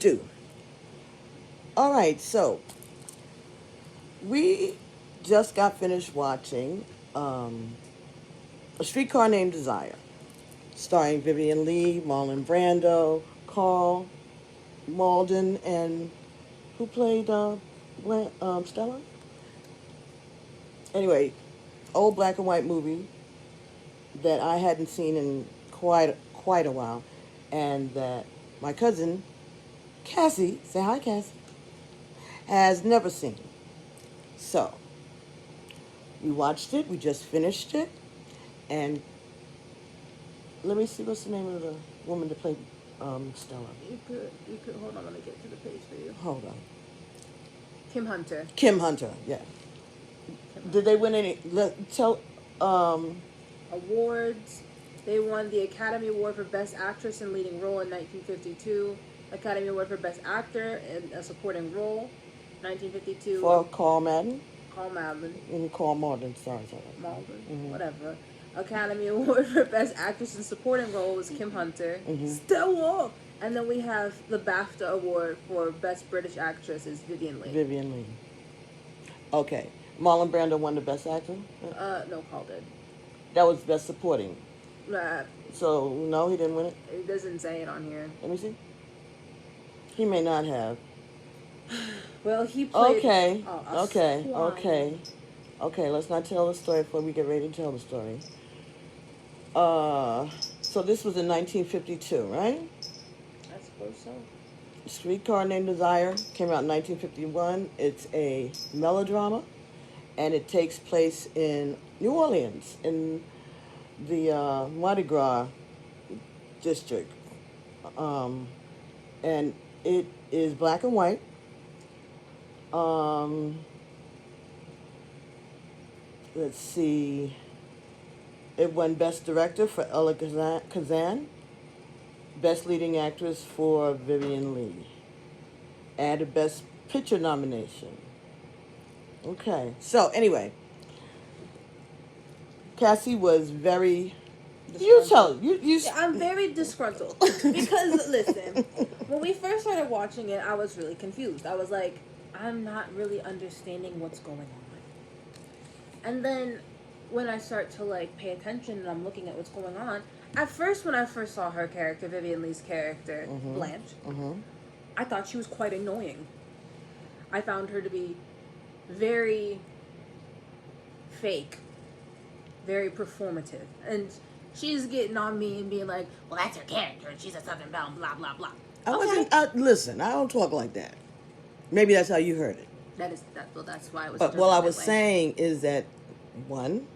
do. All right, so we just got finished watching A Streetcar Named Desire, starring Vivian Lee, Marlon Brando, Carl Malden, and who played Stella? Anyway, old black and white movie that I hadn't seen in quite a while, and that my cousin Cassie, say hi Cassie, has never seen. So we watched it. We just finished it, and let me see what's the name of the woman that played Stella. You could hold on. Let me get to the page for you. Hold on. Kim Hunter. Kim Hunter. Yeah. Did they win any? Awards. They won the Academy Award for Best Actress in Leading Role in 1952, Academy Award for Best Actor in a Supporting Role, 1952. For Carl Madden. Carl Madden. Carl Malden. Sorry. Malden. Mm-hmm. Whatever. Academy Award for Best Actress in Supporting Role was Kim Hunter. Mm-hmm. Stella. And then we have the BAFTA Award for Best British Actress is Vivian Lee. Okay. Marlon Brando won the Best Actor? No, Carl did. That was Best Supporting. Nah. So, no, he didn't win it? It doesn't say it on here. Let me see. He may not have. Well, he played... Okay, let's not tell the story before we get ready to tell the story. So this was in 1952, right? I suppose so. Streetcar Named Desire came out in 1951. It's a melodrama, and it takes place in New Orleans, in the Mardi Gras district. And it is black and white. Let's see. It won Best Director for Ella Kazan, Best Leading Actress for Vivian Lee, and a Best Picture nomination. Okay, so anyway, Cassie was very... You tell you. Yeah, I'm very disgruntled because listen, when we first started watching it, I was really confused. I was like, I'm not really understanding what's going on. And then when I start to like pay attention and I'm looking at what's going on, at first when I first saw her character, Vivian Lee's character, Blanche, I thought she was quite annoying. I found her to be very fake, very performative, and she's getting on me and being like, well, that's her character, and she's a Southern Belle, blah, blah, blah. Listen, I don't talk like that. Maybe that's how you heard it. That's why I was... But what I was saying is that, one,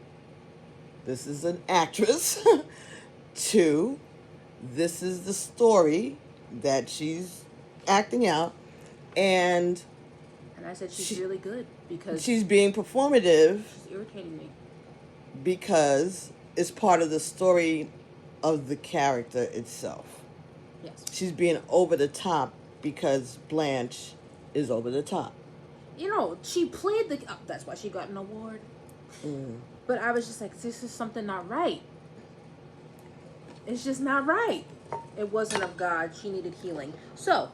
this is an actress. Two, this is the story that she's acting out. And I said she's really good because... She's being performative. She's irritating me. Because it's part of the story of the character itself. Yes. She's being over the top because Blanche is over the top. You know, she played the... Oh, that's why she got an award. But I was just like, this is something not right. It's just not right. It wasn't of God. She needed healing. So,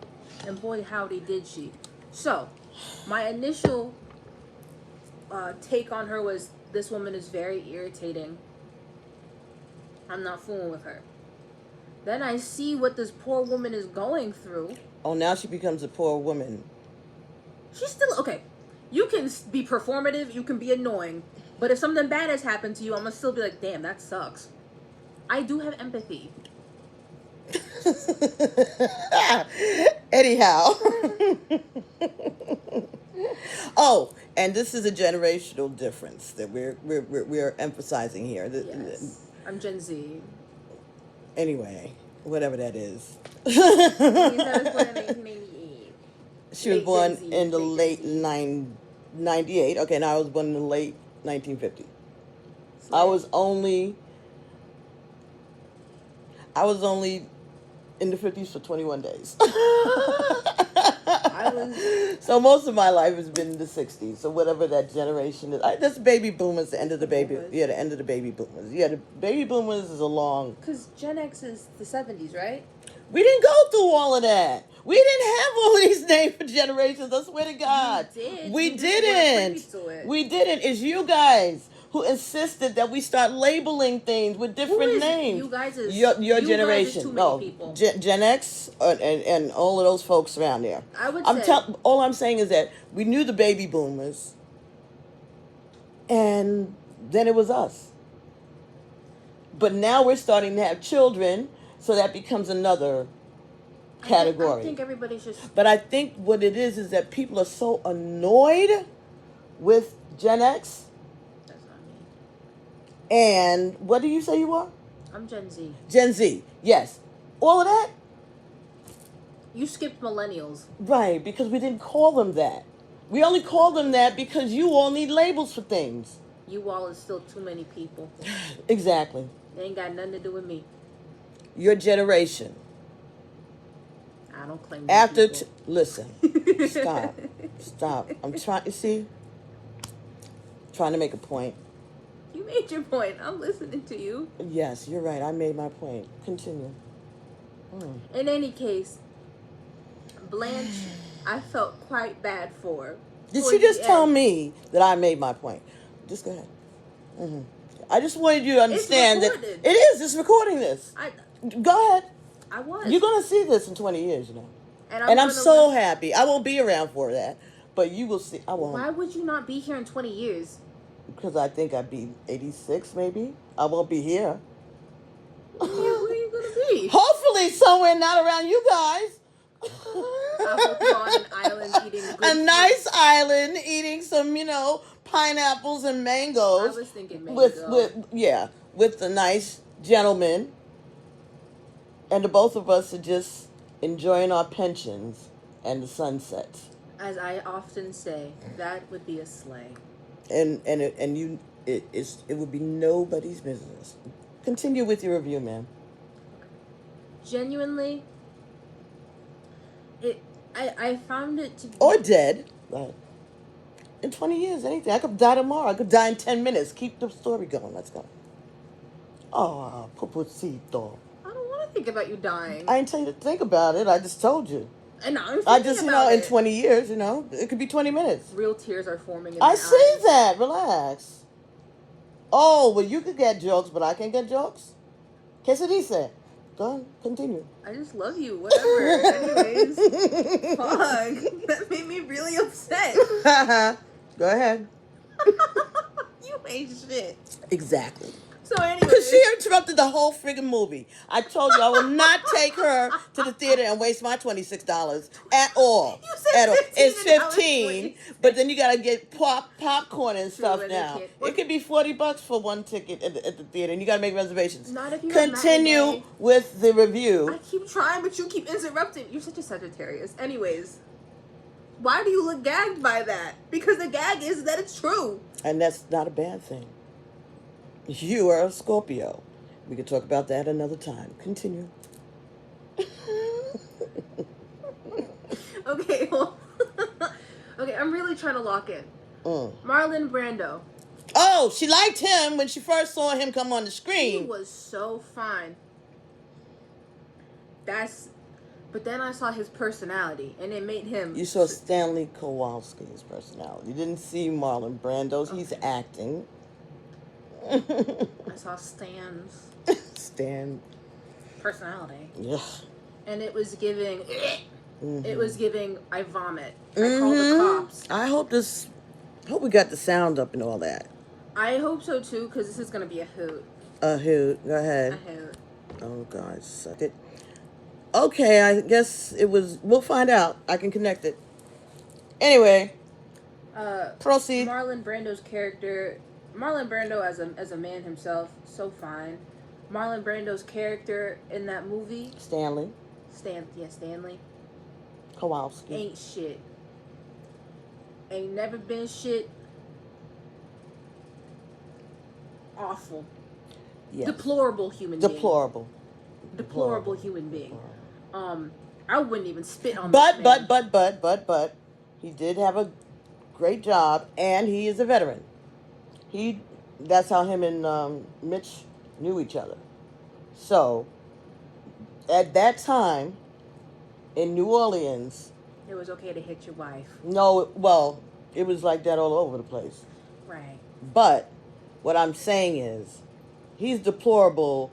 and boy, howdy did she. So, my initial take on her was, this woman is very irritating. I'm not fooling with her. Then I see what this poor woman is going through. Oh, now she becomes a poor woman. She's still... Okay, you can be performative, you can be annoying, but if something bad has happened to you, I'm going to still be like, damn, that sucks. I do have empathy. Anyhow. Oh, and this is a generational difference that we're emphasizing here. Yes. I'm Gen Z. Anyway, whatever that is. She was born in the late 98. Okay, and I was born in the late 1950s. I was only in the 50s for 21 days. So most of my life has been in the 60s. So whatever that generation is. That's baby boomers, the end of the baby. Yeah, the end of the baby boomers. Yeah, the baby boomers is a long... Because Gen X is the 70s, right? We didn't go through all of that. We didn't have all these names for generations. I swear to God. You did. We You just weren't didn't. privy to it. We didn't. It's you guys who insisted that we start labeling things with different names. You guys is your you generation. Guys is too many people. Gen X and all of those folks around there. I would say. All I'm saying is that we knew the baby boomers, and then it was us. But now we're starting to have children, so that becomes another category. I think everybody's just. But I think what it is that people are so annoyed with Gen X. That's not me. And what do you say you are? I'm Gen Z. Gen Z, yes. All of that? You skipped millennials. Right, because we didn't call them that. We only call them that because you all need labels for things. You all is still too many people. Exactly. They ain't got nothing to do with me. Your generation. I don't claim After, people. Listen, stop. I'm trying, you see? Trying to make a point. You made your point. I'm listening to you. Yes, you're right. I made my point. Continue. In any case, Blanche, I felt quite bad for. Did she just tell me that I made my point? Just go ahead. I just wanted you to understand that it is. It's recording this. Go ahead. I was. You're going to see this in 20 years, you know. And I'm so happy. I won't be around for that, but you will see. I won't. Why would you not be here in 20 years? Because I think I'd be 86, maybe. I won't be here. Where are you going to be? Hopefully somewhere not around you guys. I hope you're on an island eating good nice island eating some, pineapples and mangoes. I was thinking mango. With the nice gentleman. And the both of us are just enjoying our pensions and the sunsets. As I often say, that would be a sleigh. It would be nobody's business. Continue with your review, ma'am. Genuinely, I found it to be... Or dead. Right. In 20 years, anything. I could die tomorrow. I could die in 10 minutes. Keep the story going. Let's go. Oh, Pupusito. I don't want to think about you dying. I didn't tell you to think about it. I just told you. And I'm thinking about in 20 years, it could be 20 minutes. Real tears are forming in I my see eyes. that. Relax. Oh, well, you could get jokes, but I can't get jokes? ¿Qué se dice? Go on, continue. I just love you. Whatever. Anyways. Fuck. That made me really upset. Go ahead. You ain't shit. Exactly. So anyway. Because she interrupted the whole friggin' movie. I told you I will not take her to the theater and waste my $26 at all. You said 15. It's 15, but then you gotta get popcorn and stuff now. It could be $40 for one ticket at the theater, and you gotta make reservations. Not if you continue with the review. I keep trying, but you keep interrupting. You're such a Sagittarius. Anyways, why do you look gagged by that? Because the gag is that it's true. And that's not a bad thing. You are a Scorpio. We could talk about that another time. Continue. Okay, well. Okay, I'm really trying to lock in. Marlon Brando. Oh, she liked him when she first saw him come on the screen. He was so fine. But then I saw his personality, and it made him... You saw Stanley Kowalski's personality. You didn't see Marlon Brando's. Okay. He's acting. I saw Stan's personality. Yeah. And it was giving... It was giving, I vomit. I called the cops. I hope we got the sound up and all that. I hope so, too, because this is going to be a hoot. A hoot. Go ahead. A hoot. Oh, God. Suck it. Okay, I guess it was... We'll find out. I can connect it. Anyway. Proceed. Marlon Brando's character... Marlon Brando as a man himself, so fine. Marlon Brando's character in that movie... Stanley. Stanley. Kowalski. Ain't shit. Ain't never been shit. Awful. Yes. Deplorable human being. Deplorable human being. I wouldn't even spit on but this man. But he did have a great job, and he is a veteran. That's how him and Mitch knew each other. So At that time in New Orleans, It was okay to hit your wife. no, well, it was like that all over the place. Right. But what I'm saying is, he's deplorable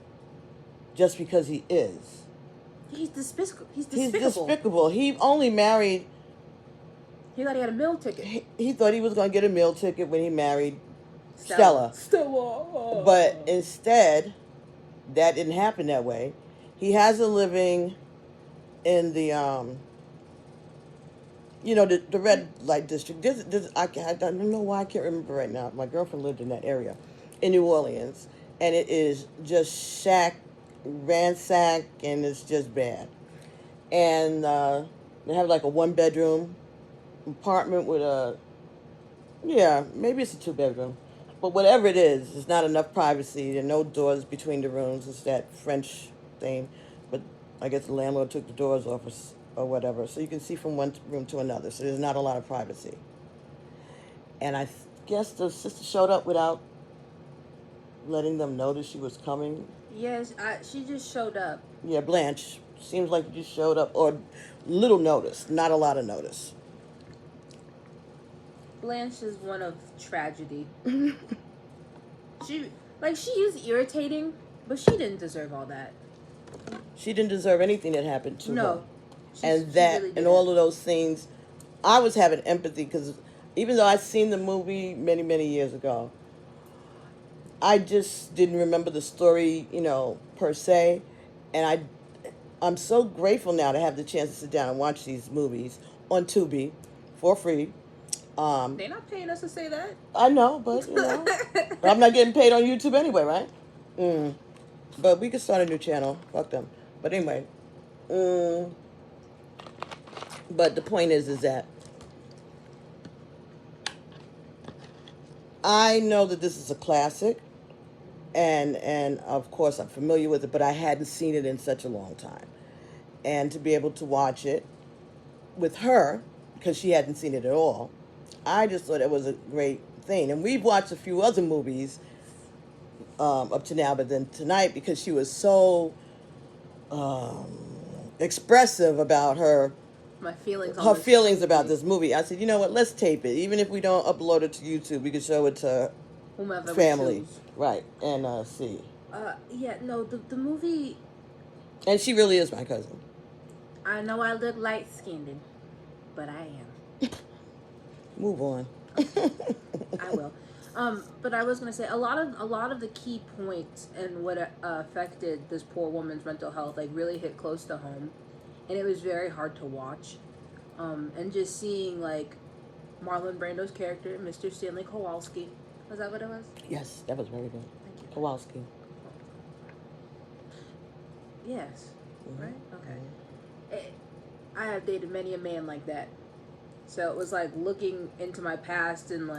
just because he is. He's despicable. He's He's despicable. despicable. He only married. He thought he had a meal ticket. He thought he was going to get a meal ticket when he married Stella. Stella. But instead, that didn't happen that way. He has a living in the the red light district. I don't know why I can't remember right now. My girlfriend lived in that area in New Orleans, and it is just ransacked, and it's just bad. And they have like a 1-bedroom apartment with maybe it's a 2-bedroom, but whatever it is, there's not enough privacy. There are no doors between the rooms. It's that French thing, but I guess the landlord took the doors off or whatever, so you can see from one room to another. So there's not a lot of privacy. And I guess the sister showed up without letting them know that she was coming. Yes, she just showed up. Yeah, Blanche seems like she just showed up, or little notice, not a lot of notice. Blanche is one of tragedy. She is irritating, but she didn't deserve all that. She didn't deserve anything that happened to her. No. And that, really and all of those things, I was having empathy because even though I'd seen the movie many, many years ago, I just didn't remember the story, per se. And I'm so grateful now to have the chance to sit down and watch these movies on TUBI for free. They're not paying us to say that. I know, but but I'm not getting paid on YouTube anyway, right? But we could start a new channel. Fuck them. But anyway, but the point is that I know that this is a classic, and of course I'm familiar with it, but I hadn't seen it in such a long time, and to be able to watch it with her because she hadn't seen it at all, I just thought it was a great thing. And we've watched a few other movies up to now, but then tonight, because she was so expressive about her feelings about this movie, I said, you know what, let's tape it. Even if we don't upload it to YouTube, we can show it to whomever family, right? And see. The movie. And she really is my cousin. I know I look light-skinned, but I am. Move on. I will. But I was gonna say a lot of the key points and what affected this poor woman's mental health really hit close to home, and it was very hard to watch. And just seeing Marlon Brando's character, Mr. Stanley Kowalski, was that what it was? Yes, that was very good. Thank you. Kowalski. Yes. Mm-hmm. Right. Okay. I have dated many a man like that, so it was looking into my past and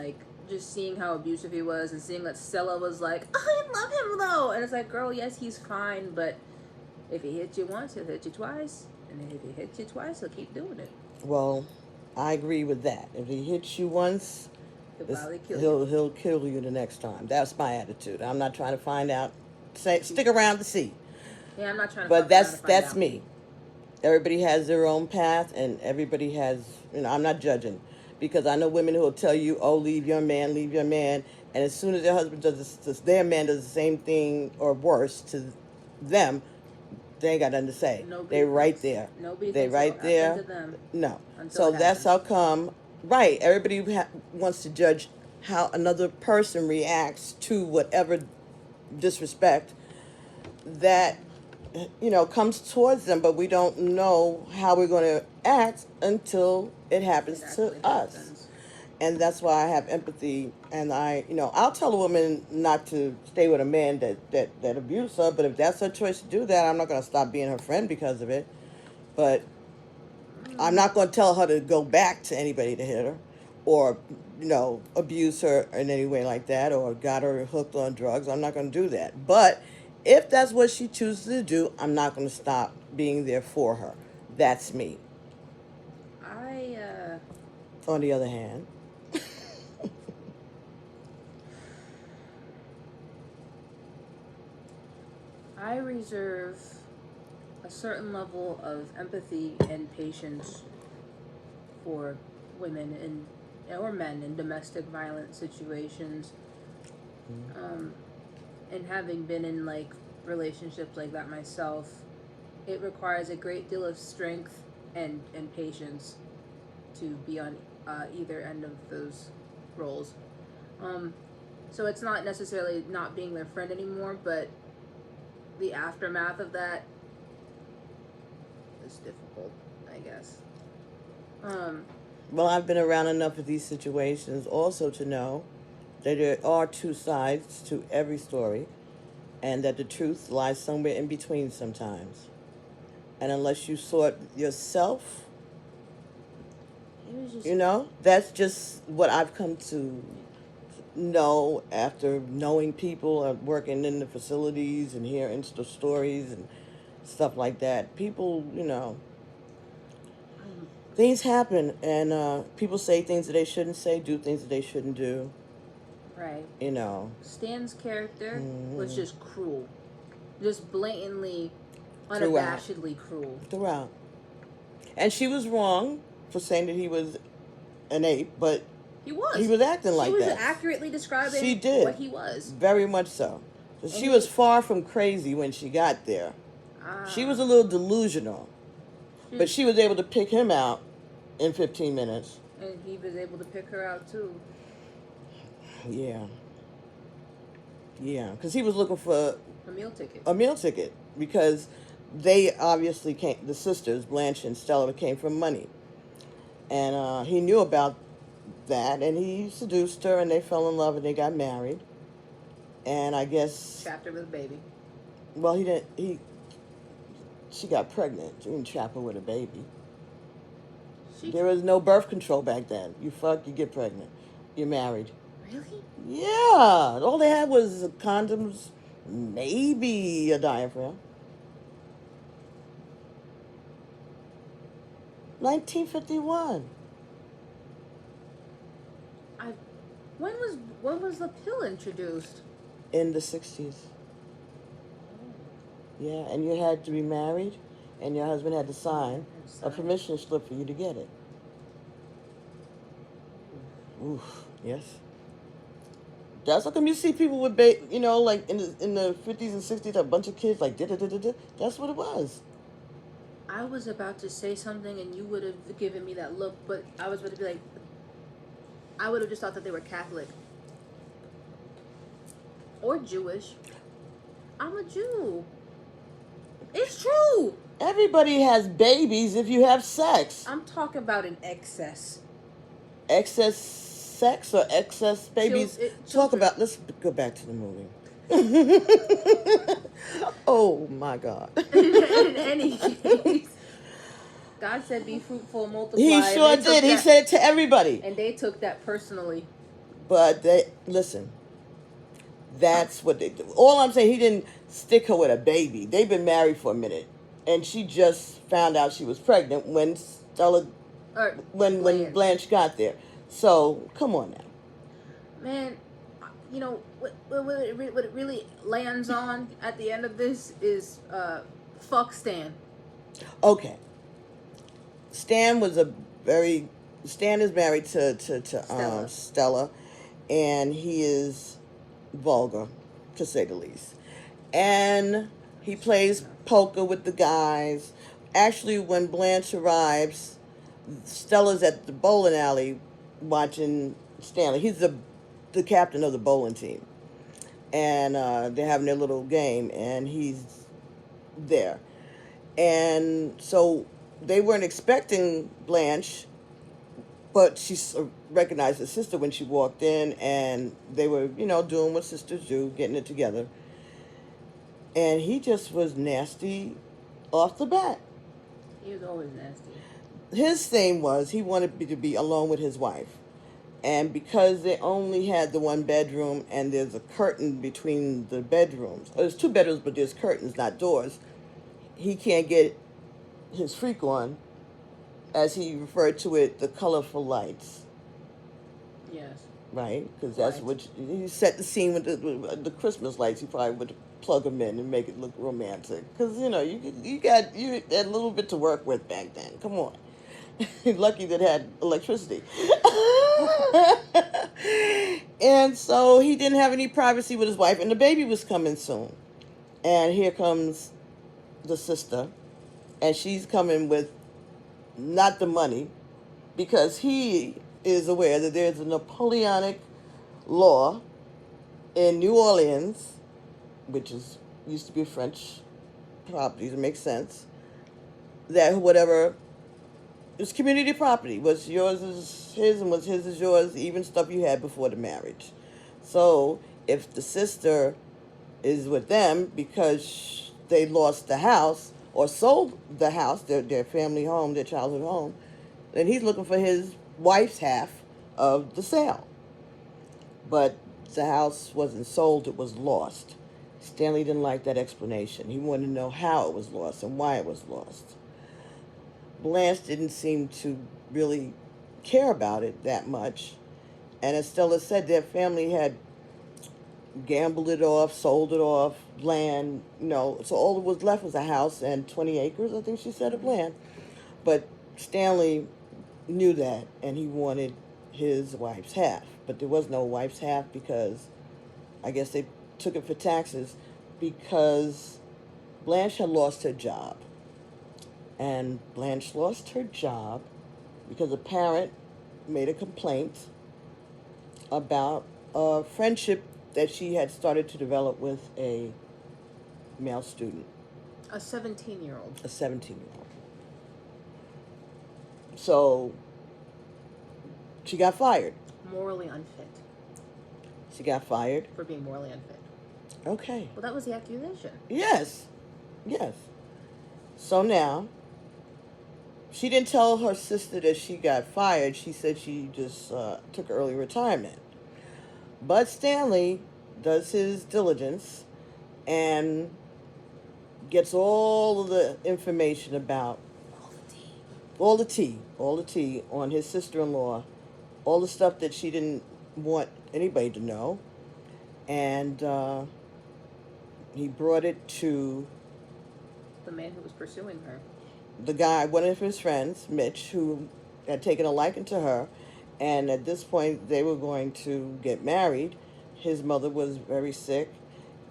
just seeing how abusive he was, and seeing that Stella was I love him though, and it's girl, yes, he's fine, but if he hits you once, he'll hit you twice, and if he hits you twice, he'll keep doing it. Well, I agree with that. If he hits you once, he'll kill you the next time. That's my attitude. I'm not trying to find out. Stick around to see. Yeah, I'm not trying to. But that's me. Everybody has their own path, and everybody has. I'm not judging, because I know women who will tell you, "Oh, leave your man," and as soon as their husband their man does the same thing or worse to them, they ain't got nothing to say. They're right there. They're right there. To them no. So that's how come. Right. Everybody wants to judge how another person reacts to whatever disrespect that comes towards them, but we don't know how we're going to act until it happens to us. And that's why I have empathy, and I'll tell a woman not to stay with a man that abuses her, but if that's her choice to do that, I'm not going to stop being her friend because of it. But I'm not going to tell her to go back to anybody to hit her or, abuse her in any way like that, or got her hooked on drugs. I'm not going to do that. But if that's what she chooses to do, I'm not going to stop being there for her. That's me. On the other hand, I reserve a certain level of empathy and patience for women or men in domestic violence situations. And having been in like relationships like that myself, it requires a great deal of strength and patience to be on either end of those roles. So it's not necessarily not being their friend anymore, but the aftermath of that is difficult, I guess. Well, I've been around enough of these situations also to know that there are two sides to every story and that the truth lies somewhere in between sometimes. And unless you sort yourself, It was just you know, that's just what I've come to know after knowing people and working in the facilities and hearing the stories and stuff like that. People, you know, things happen, and people say things that they shouldn't say, do things that they shouldn't do. right. You know. Stan's character was Mhm. just cruel, just blatantly, Throughout. unabashedly cruel. Throughout. And she was wrong for saying that he was an ape, but He was. he was acting like She was that. accurately describing She did. what he was. Very much so. So And she he- was far from crazy when she got there. She was a little delusional, but she was able to pick him out in 15 minutes. And he was able to pick her out too. Yeah. Yeah, because he was looking for A meal ticket. a meal ticket because they obviously came, the sisters, Blanche and Stella, came from money. And he knew about that, and he seduced her, and they fell in love, and they got married. And I guess, Trapped her with a baby. well, she got pregnant. You didn't trap her with a baby. There was no birth control back then. You fuck, you get pregnant. You're married. Really? Yeah. All they had was condoms, maybe a diaphragm. 1951. When was the pill introduced? In the 60s. Yeah, and you had to be married, and your husband had to sign a permission slip for you to get it. Oof, yes. That's how come you see people with, like in the 50s and 60s, a bunch of kids like da-da-da-da-da. That's what it was. I was about to say something and you would have given me that look, but I was about to be like, I would have just thought that they were Catholic. Or Jewish. I'm a Jew. It's true. Everybody has babies if you have sex. I'm talking about an excess. Excess sex or excess babies? Let's go back to the movie. Oh my God. In any case, God said be fruitful and multiply. He sure did. He said it to everybody. And they took that personally. But listen, that's what they do. All I'm saying, he didn't stick her with a baby. They've been married for a minute. And she just found out she was pregnant when when Blanche got there. So, come on now. Man, you know, what it really lands on at the end of this is fuck Stan. Okay. Stan is married to Stella, and he is vulgar, to say the least. And he plays poker with the guys. Actually, when Blanche arrives, Stella's at the bowling alley watching Stanley. He's the captain of the bowling team. And they're having their little game, and he's there. And so they weren't expecting Blanche, but she recognized her sister when she walked in, and they were, doing what sisters do, getting it together. And he just was nasty off the bat. He was always nasty. His thing was he wanted to be alone with his wife. And because they only had the one bedroom and there's a curtain between the bedrooms, there's two bedrooms, but there's curtains, not doors, he can't get his freak on, as he referred to it, the colorful lights. Yes. Right? Because that's what he set the scene with the Christmas lights. He probably would plug them in and make it look romantic. Because, you got a little bit to work with back then. Come on. Lucky that had electricity. And so he didn't have any privacy with his wife, and the baby was coming soon. And here comes the sister, and she's coming with not the money, because he is aware that there's a Napoleonic law in New Orleans, which used to be French properties. It makes sense that whatever is community property, what's yours is his, and what's his is yours, even stuff you had before the marriage. So if the sister is with them because they lost the house or sold the house, their family home, their childhood home, then he's looking for his wife's half of the sale. But the house wasn't sold, it was lost. Stanley didn't like that explanation. He wanted to know how it was lost and why it was lost. Blanche didn't seem to really care about it that much. And as Stella said, their family had gambled it off, sold it off, land, so all that was left was a house and 20 acres, I think she said, of land. But Stanley knew that, and he wanted his wife's half. But there was no wife's half because I guess they took it for taxes, because Blanche had lost her job. And Blanche lost her job because a parent made a complaint about a friendship that she had started to develop with a male student. A 17-year-old. A 17-year-old. So she got fired. Morally unfit. She got fired. For being morally unfit. Okay. Well, that was the accusation. Yes. So now, she didn't tell her sister that she got fired. She said she just took early retirement. But Stanley does his diligence and gets all of the information about all the tea on his sister-in-law, all the stuff that she didn't want anybody to know. And he brought it to the man who was pursuing her. The guy, one of his friends, Mitch, who had taken a liking to her. And at this point, they were going to get married. His mother was very sick,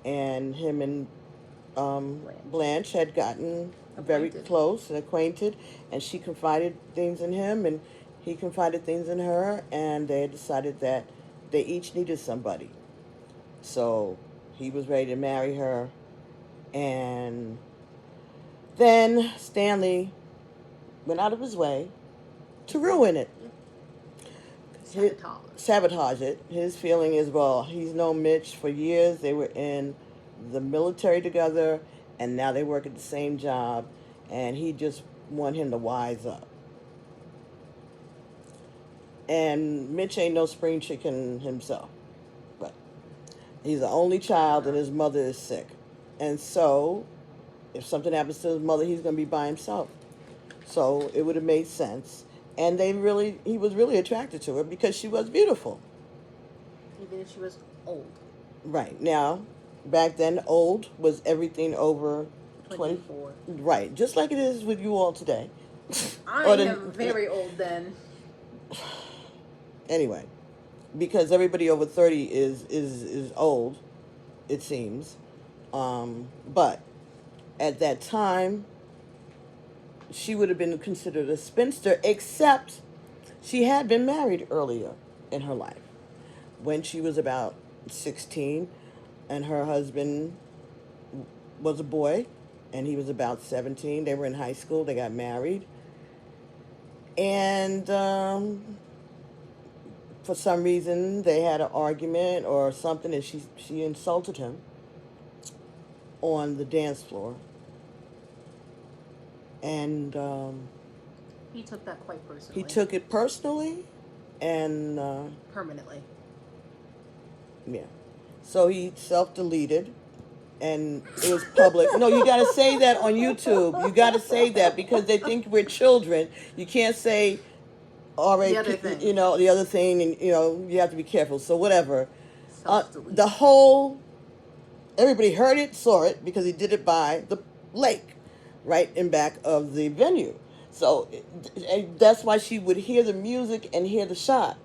and him and Blanche had gotten very close and acquainted, and she confided things in him, and he confided things in her, and they had decided that they each needed somebody. So he was ready to marry her, and then Stanley went out of his way to ruin it. Sabotage it. His feeling is, well, he's known Mitch for years. They were in the military together, and now they work at the same job, and he just want him to wise up. And Mitch ain't no spring chicken himself, but he's the only child, and his mother is sick. And so, if something happens to his mother, he's going to be by himself. So it would have made sense. And he was really attracted to her because she was beautiful. Even if she was old. Right. Now, back then, old was everything over 24. Right. Just like it is with you all today. I am very old then. Anyway, because everybody over 30 is old, it seems. But at that time, she would have been considered a spinster, except she had been married earlier in her life when she was about 16, and her husband was a boy, and he was about 17. They were in high school. They got married. And for some reason, they had an argument or something, and she insulted him on the dance floor. And he took that quite personally. He took it personally and permanently. Yeah. So he self-deleted, and it was public. No, you got to say that on YouTube. You got to say that because they think we're children. You can't say the other thing. The other thing, and you have to be careful. So whatever. The whole everybody heard it, saw it, because he did it by the lake, right in back of the venue. So that's why she would hear the music and hear the shot,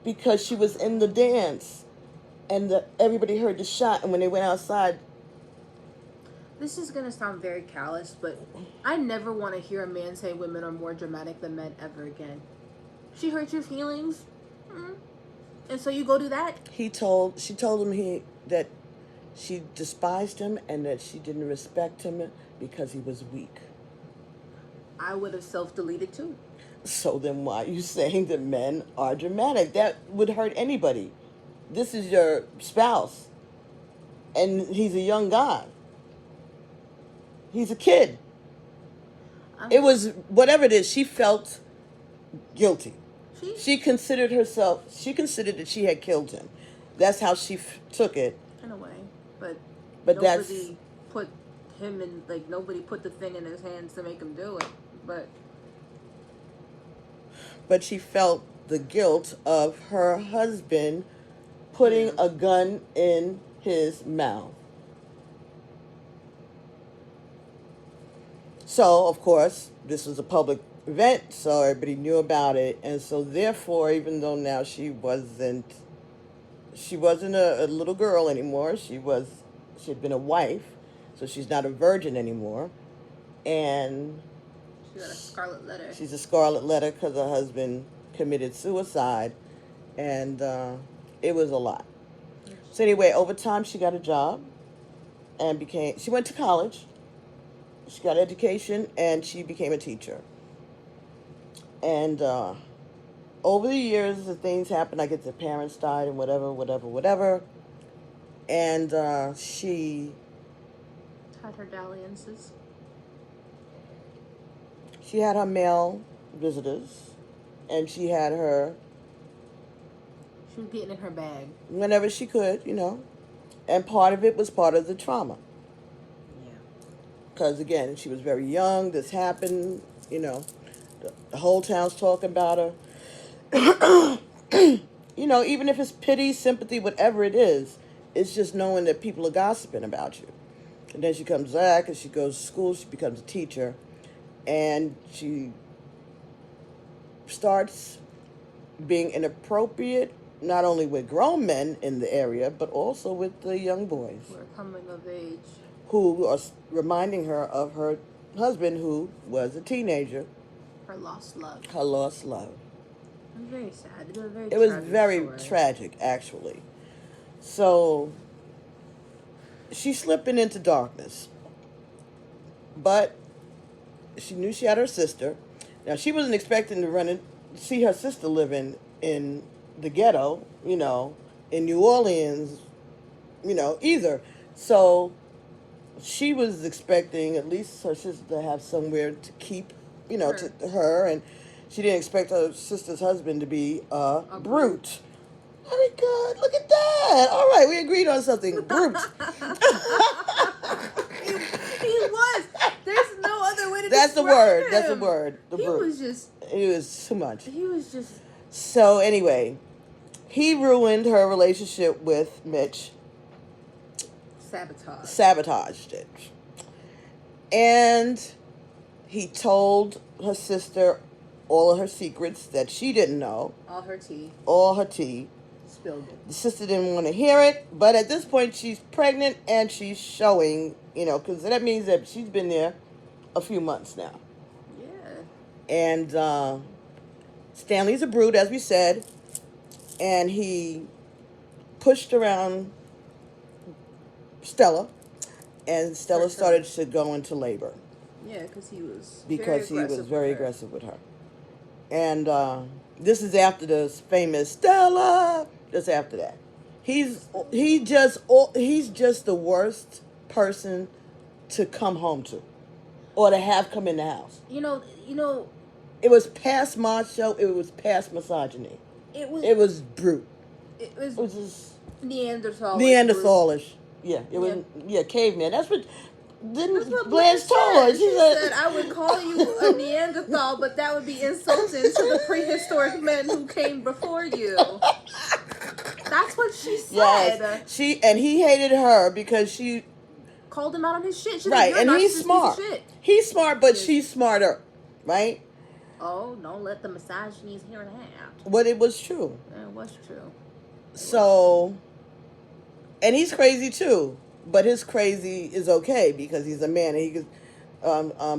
because she was in the dance, and everybody heard the shot, and when they went outside. This is gonna sound very callous, but I never want to hear a man say women are more dramatic than men ever again. She hurt your feelings, and so you go do that. She told him that she despised him and that she didn't respect him because he was weak. I would have self-deleted too. So then why are you saying that men are dramatic? That would hurt anybody. This is your spouse, and he's a young guy. He's a kid. It was, whatever it is, she felt guilty. She considered that she had killed him. That's how she took it. In a way. But nobody put him in, like, nobody put the thing in his hands to make him do it. But she felt the guilt of her husband putting a gun in his mouth. So, of course, this was a public event, so everybody knew about it. And so, therefore, even though now she wasn't a little girl anymore, she had been a wife, so she's not a virgin anymore. And she got a scarlet letter. She's a scarlet letter because her husband committed suicide, and it was a lot. So anyway, over time, she got a job and she went to college. She got education, and she became a teacher. And over the years, the things happened. I guess the parents died and whatever. And she had her dalliances. She had her male visitors, and she had her. She was getting in her bag whenever she could, and part of it was part of the trauma. Because, again, she was very young. This happened, the whole town's talking about her. Even if it's pity, sympathy, whatever it is, it's just knowing that people are gossiping about you. And then she comes back and she goes to school. She becomes a teacher. And she starts being inappropriate, not only with grown men in the area, but also with the young boys. Who are coming of age. Who are reminding her of her husband, who was a teenager. Her lost love. Her lost love. It was very sad. It was very tragic, actually. So, she's slipping into darkness. But she knew she had her sister. Now, she wasn't expecting to see her sister living in the ghetto, in New Orleans, either. So, she was expecting at least her sister to have somewhere to keep, to her, and she didn't expect her sister's husband to be a brute. Very good. Look at that. All right, we agreed on something. Brute. he was. There's no other way to That's the describe word. him. That's the word. The brute. It was too much. He was just. So anyway, he ruined her relationship with Mitch. Sabotaged it. And he told her sister all of her secrets that she didn't know. All her tea. Spilled it. The sister didn't want to hear it, but at this point she's pregnant and she's showing, because that means that she's been there a few months now. Yeah. And Stanley's a brute, as we said, and he pushed around Stella, and Stella started to go into labor. Yeah, because he was very aggressive with her. And this is after this famous Stella. Just after that, he's just the worst person to come home to, or to have come in the house. It was past macho. It was past misogyny. It was brute. It was just Neanderthalish. Neanderthalish. Yeah, it was. Yeah, caveman. That's what. Blanche told her. She said, "I would call you a Neanderthal, but that would be insulting to the prehistoric men who came before you." That's what she said. Yes, he hated her because she called him out on his shit. She's right, like, and you're he's smart. Piece of shit. He's smart, but she's smarter, right? Oh, don't let the misogynies hear that. But it was true. It was true. So, and he's crazy too, but his crazy is okay because he's a man and he can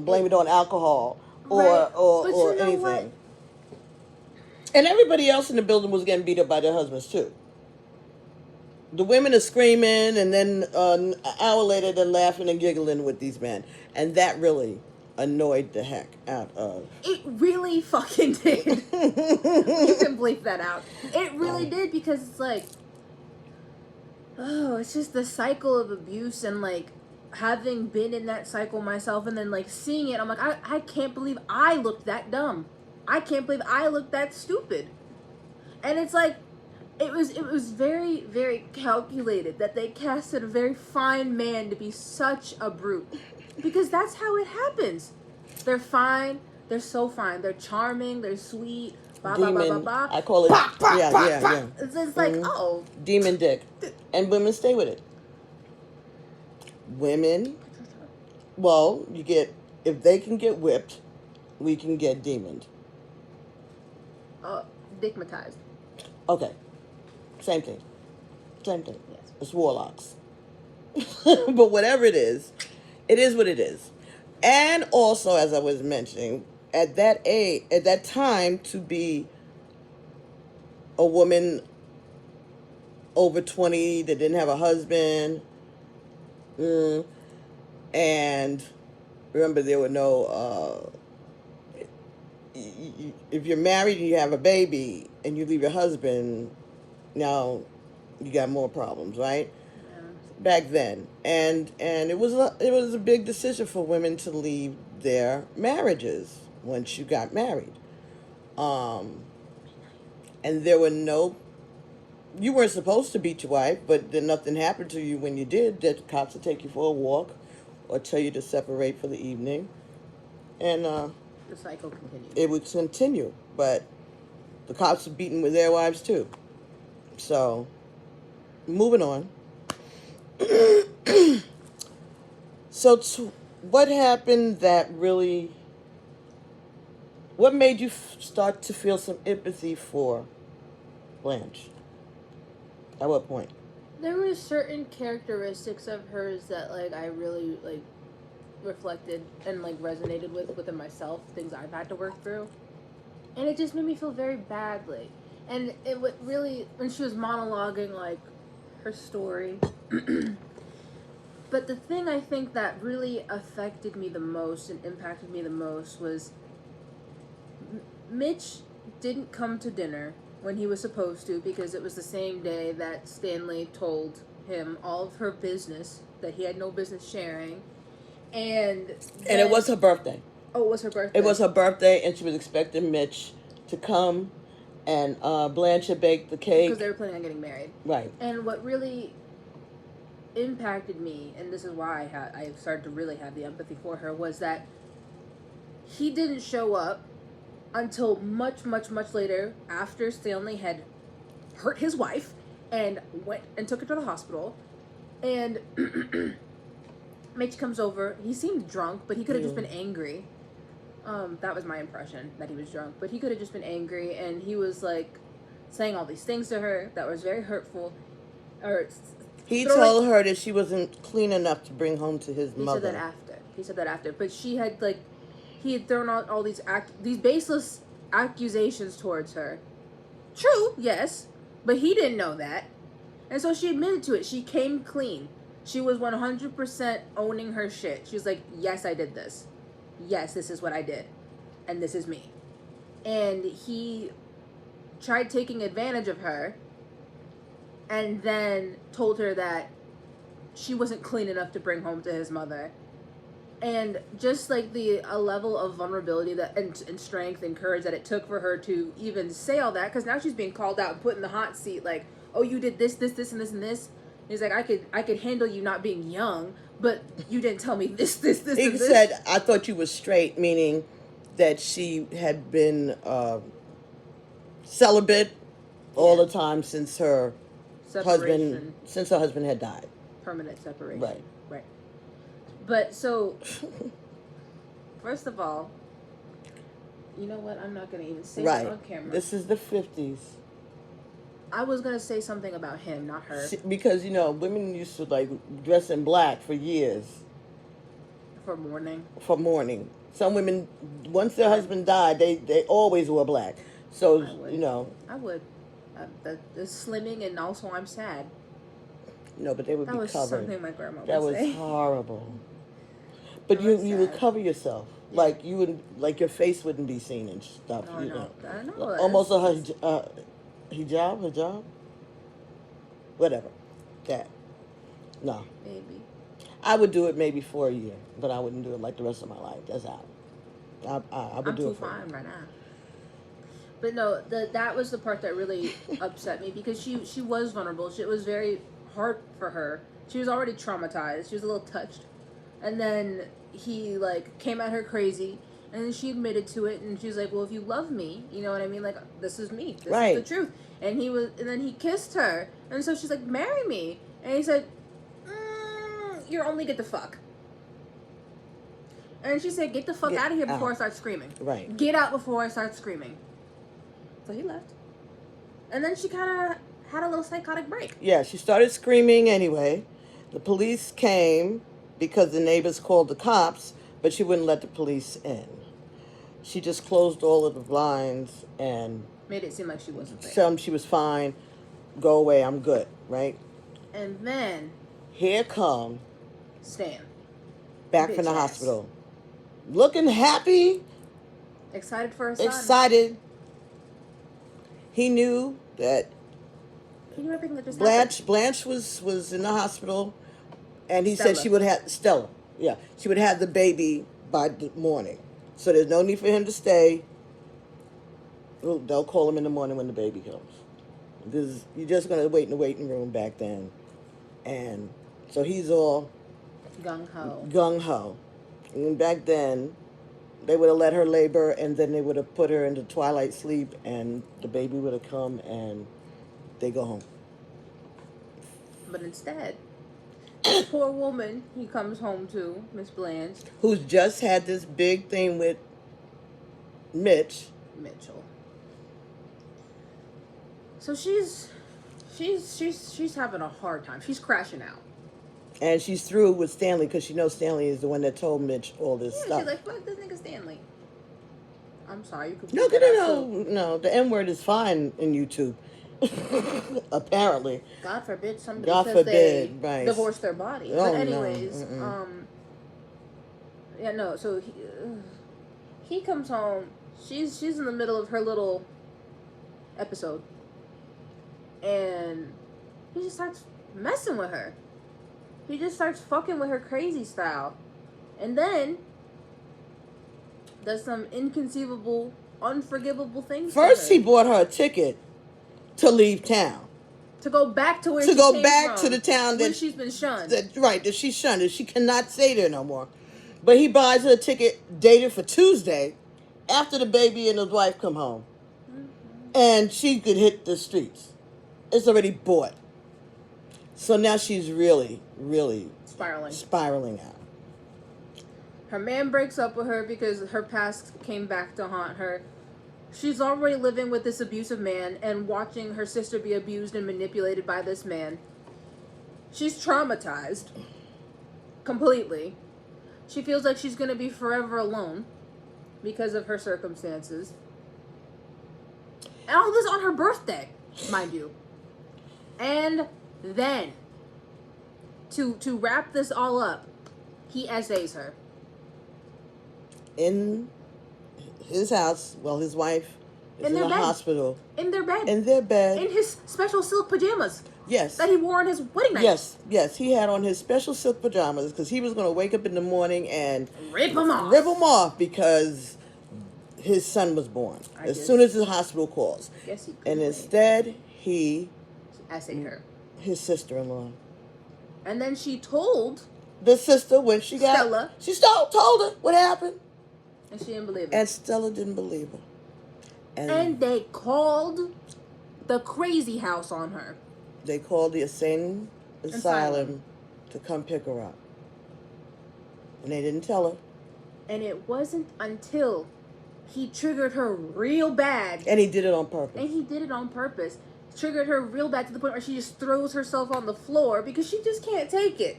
blame it on alcohol or right. or anything. What? And everybody else in the building was getting beat up by their husbands too. The women are screaming, and then an hour later they're laughing and giggling with these men, and that really annoyed the heck out of. It really fucking did. You can bleep that out. It really did, because it's like, oh, it's just the cycle of abuse, and like having been in that cycle myself, and then like seeing it, I'm like, I can't believe I looked that dumb. I can't believe I looked that stupid. And it's like, it was very, very calculated that they casted a very fine man to be such a brute. Because that's how it happens. They're fine. They're so fine. They're charming. They're sweet. Bah, bah, bah, bah, bah. I call it. Yeah. It's like, oh. Demon dick. And women stay with it. Women, well, you get, if they can get whipped, we can get demoned. Digmatized. Okay. Same thing. Yes. It's warlocks. But whatever it is what it is. And also, as I was mentioning, at that age, at that time, to be a woman over 20 that didn't have a husband, and remember there were no, if you're married and you have a baby and you leave your husband, now you got more problems, right? Yeah. Back then, and it was a big decision for women to leave their marriages once you got married, and there were no. You weren't supposed to beat your wife, but then nothing happened to you when you did. The cops would take you for a walk, or tell you to separate for the evening, and the cycle continued. It would continue, but the cops were beaten with their wives too. So, moving on. So, what happened that really? What made you start to feel some empathy for Blanche? At what point? There were certain characteristics of hers that, like, I really, like, reflected and, like, resonated within myself, things I've had to work through. And it just made me feel very badly. And it would really, when she was monologuing, like, her story. But the thing I think that really affected me the most and impacted me the most was Mitch didn't come to dinner when he was supposed to, because it was the same day that Stanley told him all of her business that he had no business sharing. And it was her birthday. Oh, it was her birthday. It was her birthday, and she was expecting Mitch to come, and Blanche had baked the cake. Because they were planning on getting married. Right. And what really impacted me, and this is why I started to really have the empathy for her, was that he didn't show up until much, much, much later, after Stanley had hurt his wife and went and took her to the hospital. And Mitch comes over. He seemed drunk, but he could have just been angry. That was my impression, that he was drunk. But he could have just been angry, and he was, like, saying all these things to her that was very hurtful. He told her that she wasn't clean enough to bring home to his mother. He said that after. But she had, like, he had thrown out all these baseless accusations towards her. True, yes. But he didn't know that. And so she admitted to it. She came clean. She was 100% owning her shit. She was like, yes, I did this. Yes, this is what I did. And this is me. And he tried taking advantage of her, and then told her that she wasn't clean enough to bring home to his mother. And just like a level of vulnerability that and strength and courage that it took for her to even say all that, because now she's being called out and put in the hot seat, like, oh, you did this, and this, and this. And he's like, I could handle you not being young, but you didn't tell me this, and this. He said, I thought you were straight, meaning that she had been celibate all the time since her separation, since her husband had died. permanent separation. Right. Right. But so, first of all, you know what? I'm not gonna even say Right. it on camera. This is the 50s. I was gonna say something about him, not her. Because, you know, women used to, like, dress in black for years. For mourning. For mourning. Some women, once their husband died, they always wore black. So, you know. I would. The slimming, and also I'm sad. No, but they would be covered. That was something my grandma would say. That was horrible. But you would cover yourself. Yeah. Like, you would, like, your face wouldn't be seen and stuff. Oh, you know. I know. Almost a hijab? Whatever. That. No. Maybe. I would do it maybe for a year, but I wouldn't do it like the rest of my life. That's out. I would do it for fine right now. But no, that was the part that really upset me, because she was vulnerable. It was very hard for her. She was already traumatized. She was a little touched. And then he, like, came at her crazy, and then she admitted to it, and she was like, well, if you love me, you know what I mean? Like, this is me. This is the truth. And then he kissed her, and so she's like, marry me. And he said, you only get the fuck. And she said, get the fuck out of here before I start screaming. Right. Get out before I start screaming. So he left. And then she kind of had a little psychotic break. Yeah, she started screaming anyway. The police came because the neighbors called the cops, but she wouldn't let the police in. She just closed all of the blinds and made it seem like she wasn't there. Tell them she was fine. Go away, I'm good, right? And then here come Stan. Back from the hospital. Looking happy. Excited for her son. Excited. He knew that he knew everything that just happened. Blanche was in the hospital, and he said she would have Stella. Yeah, she would have the baby by the morning. So there's no need for him to stay. They'll call him in the morning when the baby comes. Because you're just going to wait in the waiting room back then. And so he's all gung-ho. And back then, they would have let her labor, and then they would have put her into twilight sleep, and the baby would have come, and they go home. But instead, this poor woman he comes home to, Miss Blanche, who's just had this big thing with Mitchell. So she's having a hard time. She's crashing out. And she's through with Stanley because she knows Stanley is the one that told Mitch all this stuff. She's like, fuck this nigga Stanley. I'm sorry, you could. No. The N word is fine in YouTube. Apparently. God forbid somebody says they divorce their body. Oh, but anyways, So he comes home. She's in the middle of her little episode, and he just starts messing with her. He just starts fucking with her crazy style. And then does some inconceivable, unforgivable things. First, he bought her a ticket to leave town. To go back to where she came from, to the town that she's been shunned. That she's shunned. That she cannot stay there no more. But he buys her a ticket dated for Tuesday after the baby and his wife come home. Mm-hmm. And she could hit the streets. It's already bought. So now she's really spiraling out. Her man breaks up with her because her past came back to haunt her. She's already living with this abusive man and watching her sister be abused and manipulated by this man. She's traumatized. Completely. She feels like she's going to be forever alone because of her circumstances. And all this on her birthday, mind you. And then, to wrap this all up, he essays her. In his house, his wife is in the hospital. In their bed. In his special silk pajamas. Yes. That he wore on his wedding night. Yes. He had on his special silk pajamas because he was going to wake up in the morning and rip them off because his son was born. As soon as the hospital calls. Yes, he could. And instead, he essayed her. His sister-in-law. And then she told the sister when she got Stella. She told her what happened. And she didn't believe it. And Stella didn't believe her. And they called the crazy house on her. They called the insane asylum to come pick her up. And they didn't tell her. And it wasn't until he triggered her real bad. And he did it on purpose. Triggered her real bad to the point where she just throws herself on the floor because she just can't take it.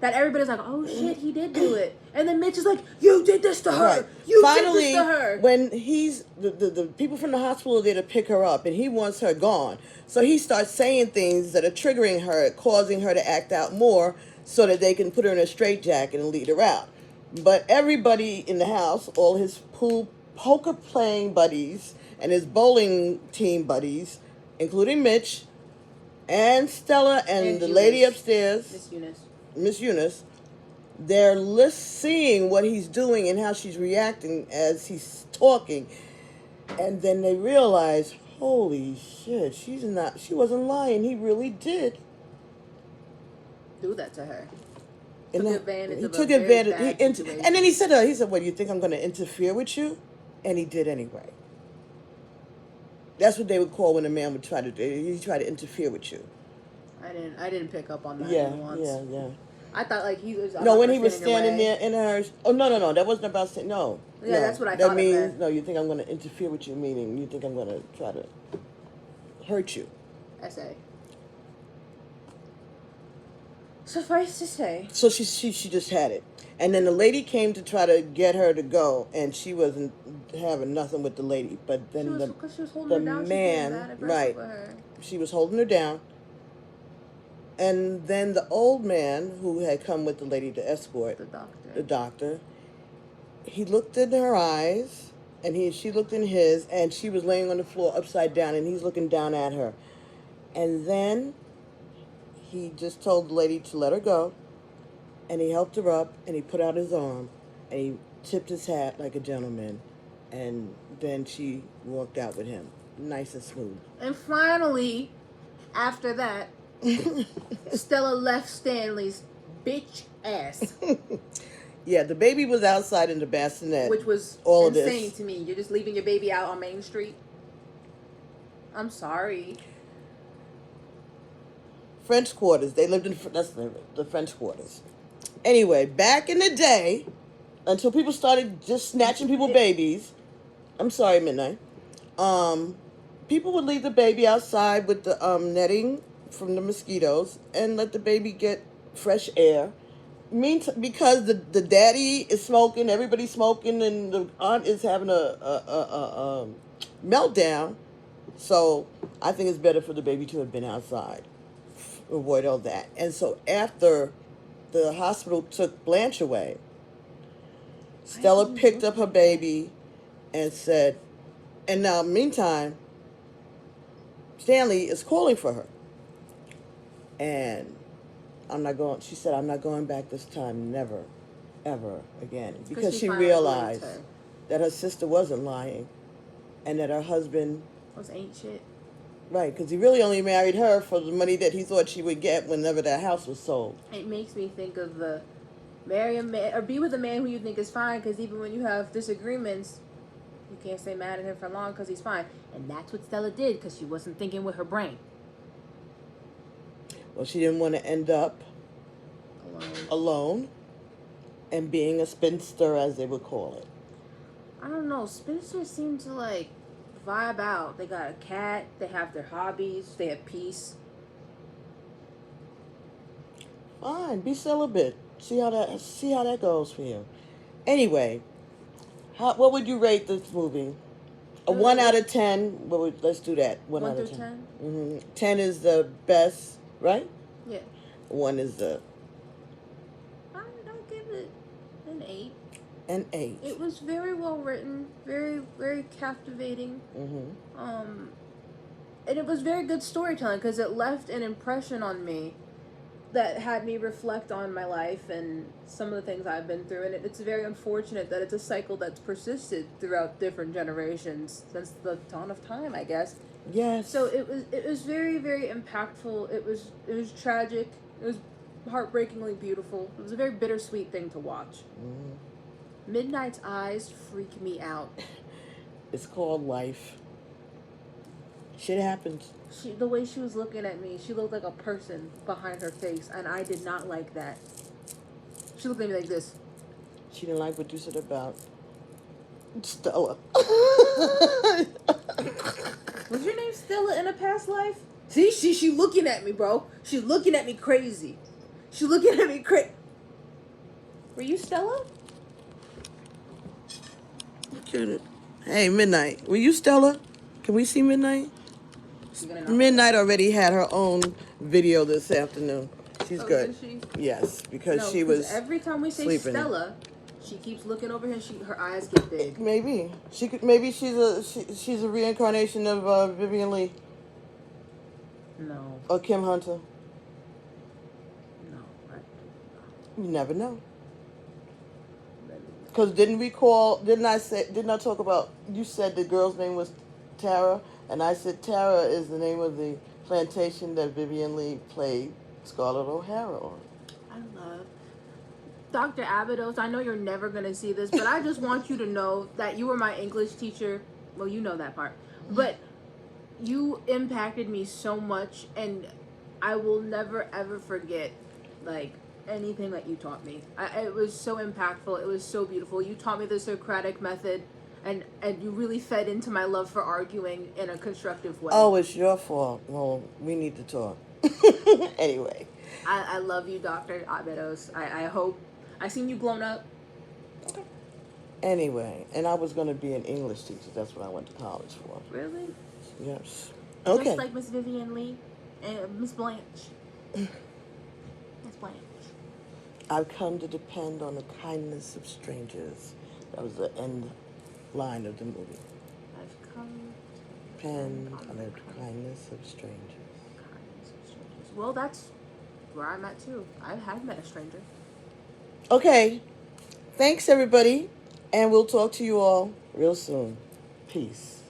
That everybody's like, oh shit, he did do it. And then Mitch is like, you did this to her. Right. You Finally, did this to her. When he's, the people from the hospital are there to pick her up and he wants her gone. So he starts saying things that are triggering her, causing her to act out more so that they can put her in a straitjacket and lead her out. But everybody in the house, all his poker playing buddies and his bowling team buddies, including Mitch and Stella and the lady upstairs, Miss Eunice, they're seeing what he's doing and how she's reacting as he's talking. And then they realize, holy shit, she wasn't lying. He really did do that to her. He took advantage. And then he said, "What, do you think I'm going to interfere with you?" And he did anyway. That's what they would call when a man would try to interfere with you. I didn't pick up on that once. Yeah. I thought like he was. No, when he was standing there in her. Oh no, that wasn't about saying no. Yeah, that's what I thought. That means no. You think I'm going to interfere with you? Meaning you think I'm going to try to hurt you? Essay. Suffice to say. So she just had it, and then the lady came to try to get her to go, and she wasn't having nothing with the lady. But then the man, right? She was holding her down. And then the old man who had come with the lady to escort the doctor, he looked in her eyes, and she looked in his, and she was laying on the floor upside down, and he's looking down at her. And then he just told the lady to let her go, and he helped her up, and he put out his arm, and he tipped his hat like a gentleman, and then she walked out with him, nice and smooth. And finally, after that, Stella left Stanley's bitch ass. Yeah, the baby was outside in the bassinet. Which was all insane to me. You're just leaving your baby out on Main Street? I'm sorry. French Quarters. They lived in, that's the French Quarters. Anyway, back in the day, until people started just snatching people's babies, I'm sorry, Midnight, people would leave the baby outside with the netting from the mosquitoes and let the baby get fresh air. Because the daddy is smoking, everybody's smoking, and the aunt is having a meltdown. So I think it's better for the baby to have been outside. Avoid all that. And so after the hospital took Blanche away, Stella picked up her baby and said, and now meantime, Stanley is calling for her. And she said, I'm not going back this time, never, ever again. Because she realized that her sister wasn't lying and that her husband ain't shit. Right, because he really only married her for the money that he thought she would get whenever that house was sold. It makes me think of the marry a man, or be with a man who you think is fine, because even when you have disagreements, you can't stay mad at him for long because he's fine. And that's what Stella did, because she wasn't thinking with her brain. Well, she didn't want to end up alone and being a spinster, as they would call it. I don't know. Spinsters seem to, vibe out. They got a cat. They have their hobbies. They have peace. Fine. Be celibate. See how that goes for you. Anyway, what would you rate this movie? A 1 out of 10. Let's do that. 1 out of 10. 10? Mm-hmm. 10 is the best, right? Yeah. 1 is the... I'll give it an 8. An 8. It was very well written, very, very captivating. Mm-hmm. And it was very good storytelling because it left an impression on me that had me reflect on my life and some of the things I've been through. And it's very unfortunate that it's a cycle that's persisted throughout different generations since the dawn of time, I guess. Yes. So it was very, very impactful. It was tragic. It was heartbreakingly beautiful. It was a very bittersweet thing to watch. Mm-hmm. Midnight's eyes freak me out. It's called life. Shit happens. The way she was looking at me, she looked like a person behind her face, and I did not like that. She looked at me like this. She didn't like what you said about Stella. Was your name Stella in a past life? See, she looking at me, bro. She's looking at me crazy. She looking at me crazy. Were you Stella? Look at it. Hey, Midnight. Were you Stella? Can we see Midnight? Midnight already had her own video this afternoon. She's good. Is she? Yes, because No, she was every time we say sleeping. Stella, she keeps looking over here. Her eyes get big. Maybe she could. Maybe she's a reincarnation of Vivian Lee No. or Kim Hunter. No. You never know. Because didn't I talk about, you said the girl's name was Tara, and I said Tara is the name of the plantation that Vivian Lee played Scarlett O'Hara on. I love Dr. Abados. I know you're never going to see this, but I just want you to know that you were my English teacher. Well, you know that part. But you impacted me so much, and I will never, ever forget, like, anything that you taught me. It was so impactful. It was so beautiful. You taught me the Socratic method, and you really fed into my love for arguing in a constructive way. Oh, it's your fault. Well, we need to talk. Anyway. I love you, Dr. Abedos. I hope. I seen you blown up. Okay. Anyway, and I was going to be an English teacher. That's what I went to college for. Really? Yes. Okay. Just like Miss Vivian Lee and Miss Blanche. Miss Blanche. I've come to depend on the kindness of strangers. That was the end line of the movie. I've come to Depend on the kindness of strangers. Kindness of strangers. Well, that's where I'm at too. I have met a stranger. Okay. Thanks, everybody. And we'll talk to you all real soon. Peace.